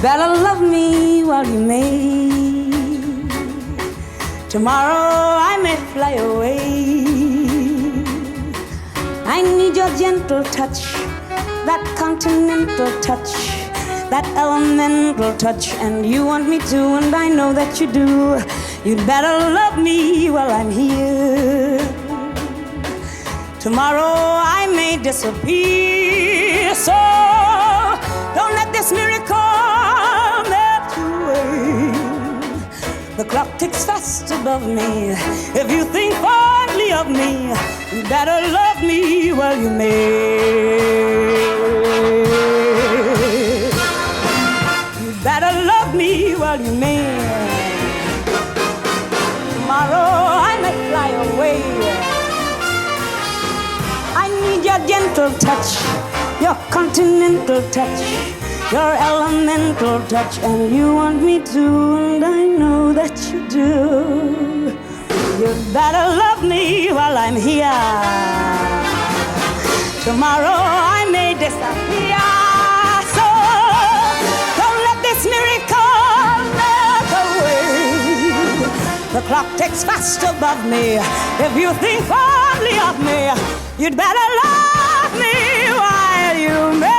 better love me while you may. Tomorrow I may fly away. I need your gentle touch, that continental touch, that elemental touch, and you want me to, and I know that you do. You'd better love me while I'm here. Tomorrow I may disappear, so don't let this miracle melt you away. The clock ticks fast above me. If you think fondly of me, you better love me while you may. You better love me while you may. Tomorrow I may fly away. I need your gentle touch, your continental touch, your elemental touch, and you want me to, and I know that you do. You'd better love me while I'm here. Tomorrow I may disappear, so don't let this miracle melt away. The clock ticks fast above me. If you think fondly of me, you'd better love me while you may.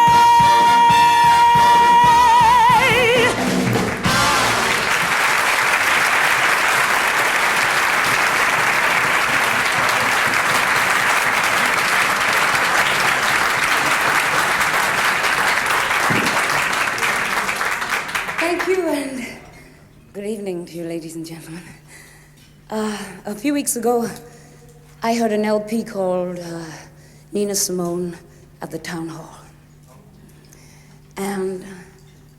Thank you, and good evening to you, ladies and gentlemen. A few weeks ago, I heard an LP called Nina Simone at the Town Hall. And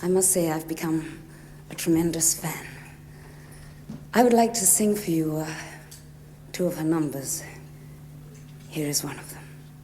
I must say I've become a tremendous fan. I would like to sing for you two of her numbers. Here is one of them.